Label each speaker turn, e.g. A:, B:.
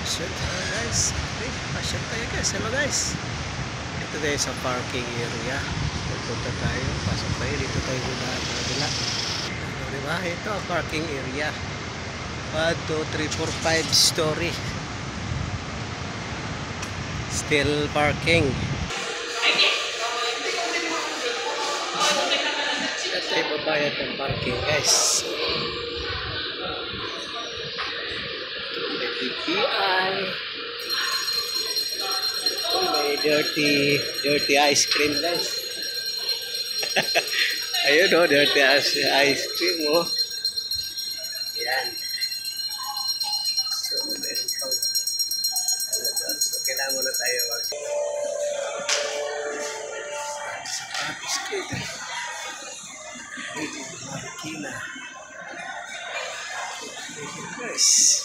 A: Shoot, guys. Okay, pasyon tayo guys. Hello guys. Dito tayo sa parking area. Pupunta tayo. Pasok tayo. Dito tayo muna at nabila. Diba? Ito ang parking area. 1, 2, 3, 4, 5 story. Still parking. Ito yung babayad ng parking guys. May PPI. May dirty ice cream guys. Ayun o, dirty ice cream o. Yan. So, meron pang so, kailangan muna tayo sa Patis Street. Marikina. Guys.